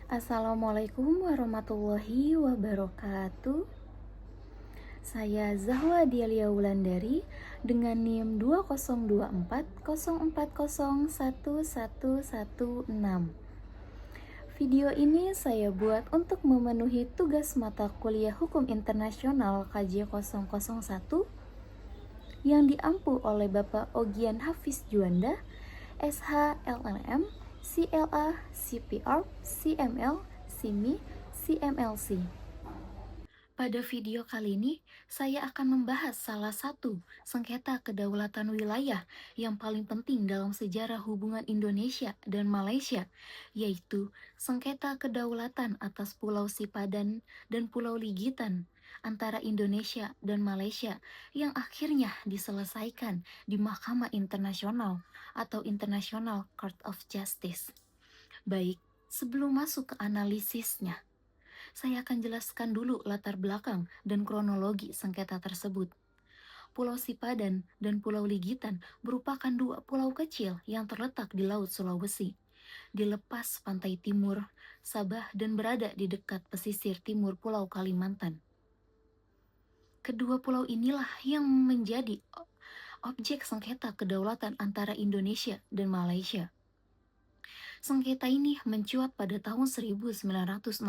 Assalamualaikum warahmatullahi wabarakatuh. Saya Zahwa Dialia Wulandari dengan NIM 202404011116. Video ini saya buat untuk memenuhi tugas mata kuliah Hukum Internasional KJ 001 yang diampu oleh Bapak Ogian Hafiz Juanda, SH LLM, CLA, CPR, CML, CMI, CMLC. Pada video kali ini, saya akan membahas salah satu sengketa kedaulatan wilayah yang paling penting dalam sejarah hubungan Indonesia dan Malaysia, yaitu sengketa kedaulatan atas Pulau Sipadan dan Pulau Ligitan antara Indonesia dan Malaysia yang akhirnya diselesaikan di Mahkamah Internasional atau International Court of Justice. Baik, sebelum masuk ke analisisnya, saya akan jelaskan dulu latar belakang dan kronologi sengketa tersebut. Pulau Sipadan dan Pulau Ligitan merupakan dua pulau kecil yang terletak di Laut Sulawesi, di lepas pantai timur Sabah dan berada di dekat pesisir timur Pulau Kalimantan. Kedua pulau inilah yang menjadi objek sengketa kedaulatan antara Indonesia dan Malaysia. Sengketa ini mencuat pada tahun 1969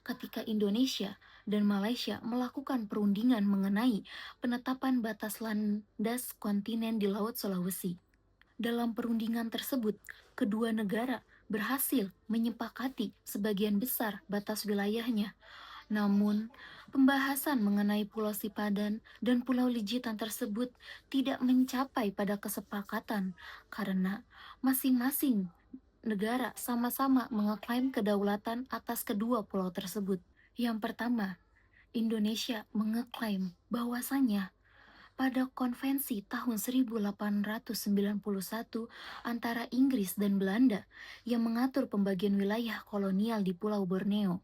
ketika Indonesia dan Malaysia melakukan perundingan mengenai penetapan batas landas kontinen di Laut Sulawesi. Dalam perundingan tersebut, kedua negara berhasil menyepakati sebagian besar batas wilayahnya. Namun, pembahasan mengenai Pulau Sipadan dan Pulau Ligitan tersebut tidak mencapai pada kesepakatan karena masing-masing negara sama-sama mengeklaim kedaulatan atas kedua pulau tersebut. Yang pertama, Indonesia mengeklaim bahwasannya pada konvensi tahun 1891 antara Inggris dan Belanda yang mengatur pembagian wilayah kolonial di Pulau Borneo,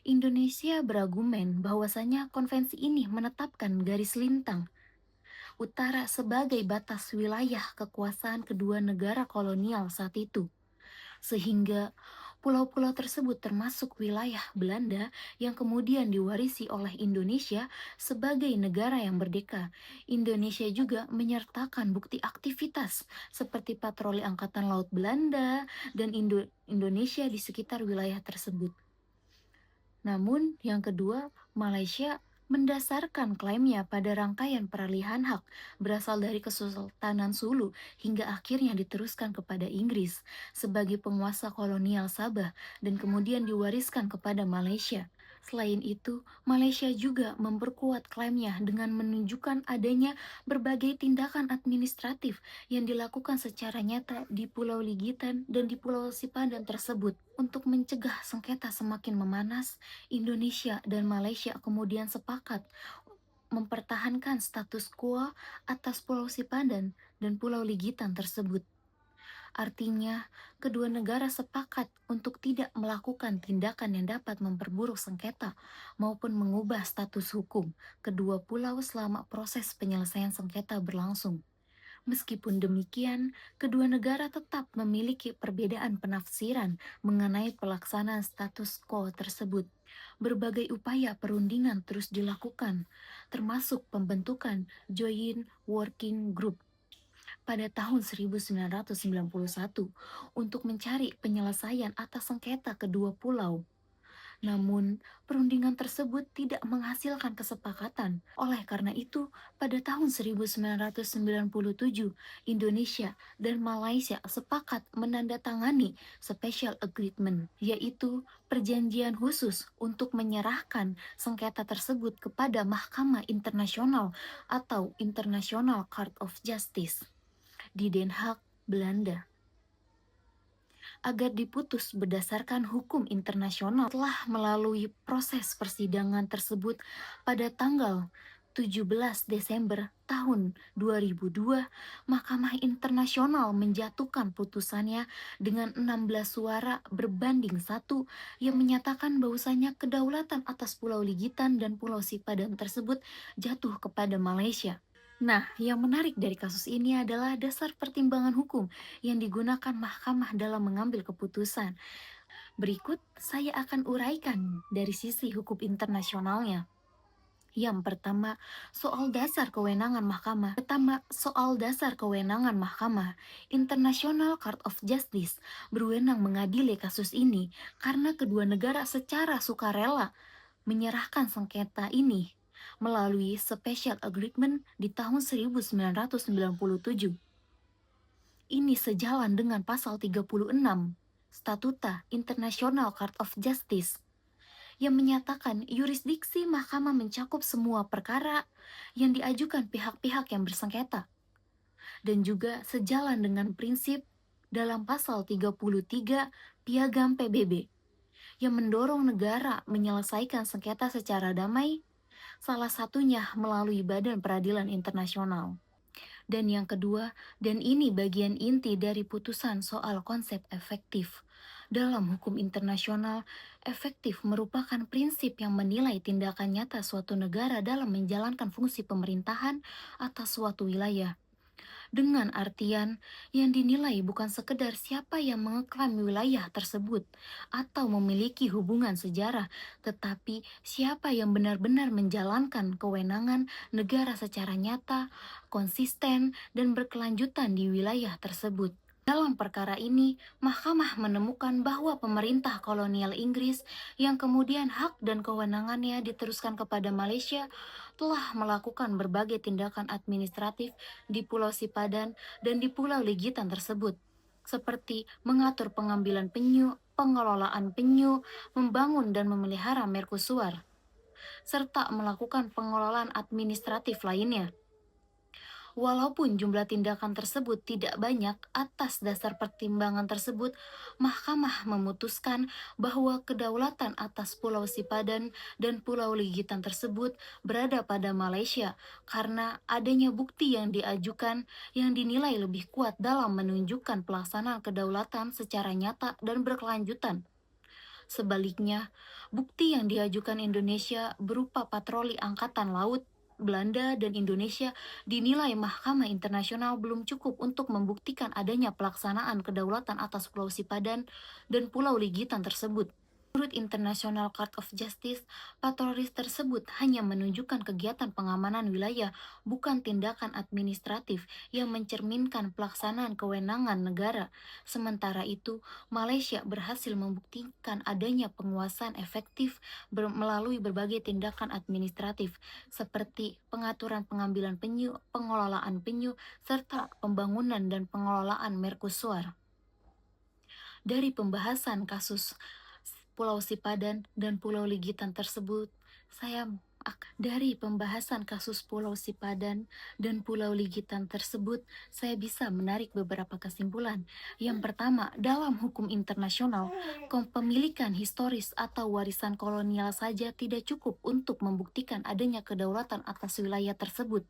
Indonesia berargumen bahwasanya konvensi ini menetapkan garis lintang utara sebagai batas wilayah kekuasaan kedua negara kolonial saat itu, sehingga pulau-pulau tersebut termasuk wilayah Belanda yang kemudian diwarisi oleh Indonesia sebagai negara yang merdeka. Indonesia juga menyertakan bukti aktivitas seperti patroli Angkatan Laut Belanda dan Indonesia di sekitar wilayah tersebut. Namun, yang kedua, Malaysia mendasarkan klaimnya pada rangkaian peralihan hak berasal dari Kesultanan Sulu hingga akhirnya diteruskan kepada Inggris sebagai penguasa kolonial Sabah dan kemudian diwariskan kepada Malaysia. Selain itu, Malaysia juga memperkuat klaimnya dengan menunjukkan adanya berbagai tindakan administratif yang dilakukan secara nyata di Pulau Ligitan dan di Pulau Sipadan tersebut. Untuk mencegah sengketa semakin memanas, Indonesia dan Malaysia kemudian sepakat mempertahankan status quo atas Pulau Sipadan dan Pulau Ligitan tersebut. Artinya, kedua negara sepakat untuk tidak melakukan tindakan yang dapat memperburuk sengketa maupun mengubah status hukum kedua pulau selama proses penyelesaian sengketa berlangsung. Meskipun demikian, kedua negara tetap memiliki perbedaan penafsiran mengenai pelaksanaan status quo tersebut. Berbagai upaya perundingan terus dilakukan, termasuk pembentukan Joint Working Group pada tahun 1991 untuk mencari penyelesaian atas sengketa kedua pulau. Namun, perundingan tersebut tidak menghasilkan kesepakatan. Oleh karena itu, pada tahun 1997, Indonesia dan Malaysia sepakat menandatangani Special Agreement, yaitu perjanjian khusus untuk menyerahkan sengketa tersebut kepada Mahkamah Internasional atau International Court of Justice di Den Haag, Belanda, agar diputus berdasarkan hukum internasional. Telah melalui proses persidangan tersebut pada tanggal 17 Desember tahun 2002, Mahkamah Internasional menjatuhkan putusannya dengan 16 suara berbanding 1 yang menyatakan bahwasanya kedaulatan atas Pulau Ligitan dan Pulau Sipadan tersebut jatuh kepada Malaysia. Nah, yang menarik dari kasus ini adalah dasar pertimbangan hukum yang digunakan mahkamah dalam mengambil keputusan. Berikut saya akan uraikan dari sisi hukum internasionalnya. Yang pertama, soal dasar kewenangan mahkamah. International Court of Justice berwenang mengadili kasus ini karena kedua negara secara sukarela menyerahkan sengketa ini melalui Special Agreement di tahun 1997. Ini sejalan dengan pasal 36 Statuta International Court of Justice yang menyatakan yurisdiksi mahkamah mencakup semua perkara yang diajukan pihak-pihak yang bersengketa, dan juga sejalan dengan prinsip dalam pasal 33 Piagam PBB yang mendorong negara menyelesaikan sengketa secara damai, salah satunya melalui Badan Peradilan Internasional. Dan yang kedua, dan ini bagian inti dari putusan soal konsep efektif. Dalam hukum internasional, efektif merupakan prinsip yang menilai tindakan nyata suatu negara dalam menjalankan fungsi pemerintahan atas suatu wilayah. Dengan artian yang dinilai bukan sekedar siapa yang mengeklaim wilayah tersebut atau memiliki hubungan sejarah, tetapi siapa yang benar-benar menjalankan kewenangan negara secara nyata, konsisten, dan berkelanjutan di wilayah tersebut. Dalam perkara ini, mahkamah menemukan bahwa pemerintah kolonial Inggris yang kemudian hak dan kewenangannya diteruskan kepada Malaysia telah melakukan berbagai tindakan administratif di Pulau Sipadan dan di Pulau Legitan tersebut, seperti mengatur pengambilan penyu, pengelolaan penyu, membangun dan memelihara mercusuar, serta melakukan pengelolaan administratif lainnya. Walaupun jumlah tindakan tersebut tidak banyak, atas dasar pertimbangan tersebut, mahkamah memutuskan bahwa kedaulatan atas Pulau Sipadan dan Pulau Legitan tersebut berada pada Malaysia karena adanya bukti yang diajukan yang dinilai lebih kuat dalam menunjukkan pelaksanaan kedaulatan secara nyata dan berkelanjutan. Sebaliknya, bukti yang diajukan Indonesia berupa patroli angkatan laut Belanda dan Indonesia dinilai Mahkamah Internasional belum cukup untuk membuktikan adanya pelaksanaan kedaulatan atas Pulau Sipadan dan Pulau Legitan tersebut. Menurut International Court of Justice, patroli tersebut hanya menunjukkan kegiatan pengamanan wilayah, bukan tindakan administratif yang mencerminkan pelaksanaan kewenangan negara. Sementara itu, Malaysia berhasil membuktikan adanya penguasaan efektif melalui berbagai tindakan administratif, seperti pengaturan pengambilan penyu, pengelolaan penyu, serta pembangunan dan pengelolaan mercusuar. Dari pembahasan kasus Pulau Sipadan dan Pulau Legitan tersebut, dari pembahasan kasus Pulau Sipadan dan Pulau Legitan tersebut, saya bisa menarik beberapa kesimpulan. Yang pertama, dalam hukum internasional, kepemilikan historis atau warisan kolonial saja tidak cukup untuk membuktikan adanya kedaulatan atas wilayah tersebut.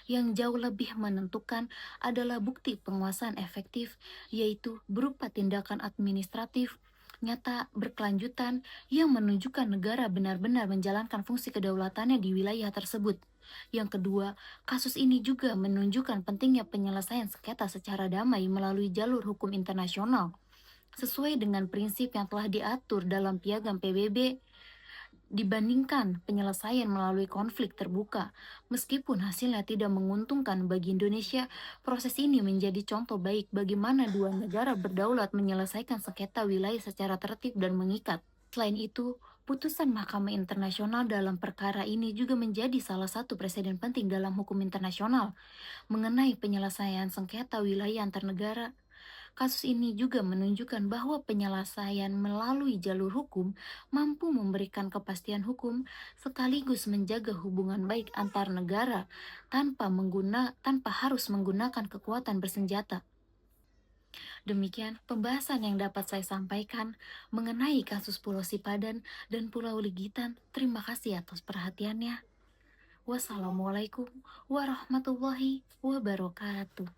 Yang jauh lebih menentukan adalah bukti penguasaan efektif, yaitu berupa tindakan administratif nyata berkelanjutan yang menunjukkan negara benar-benar menjalankan fungsi kedaulatannya di wilayah tersebut. Yang kedua, kasus ini juga menunjukkan pentingnya penyelesaian sengketa secara damai melalui jalur hukum internasional, sesuai dengan prinsip yang telah diatur dalam Piagam PBB dibandingkan penyelesaian melalui konflik terbuka. Meskipun hasilnya tidak menguntungkan bagi Indonesia, proses ini menjadi contoh baik bagaimana dua negara berdaulat menyelesaikan sengketa wilayah secara tertib dan mengikat. Selain itu, putusan Mahkamah Internasional dalam perkara ini juga menjadi salah satu presiden penting dalam hukum internasional mengenai penyelesaian sengketa wilayah antar negara. Kasus ini juga menunjukkan bahwa penyelesaian melalui jalur hukum mampu memberikan kepastian hukum sekaligus menjaga hubungan baik antar negara tanpa harus menggunakan kekuatan bersenjata. Demikian pembahasan yang dapat saya sampaikan mengenai kasus Pulau Sipadan dan Pulau Legitan. Terima kasih atas perhatiannya. Wassalamualaikum warahmatullahi wabarakatuh.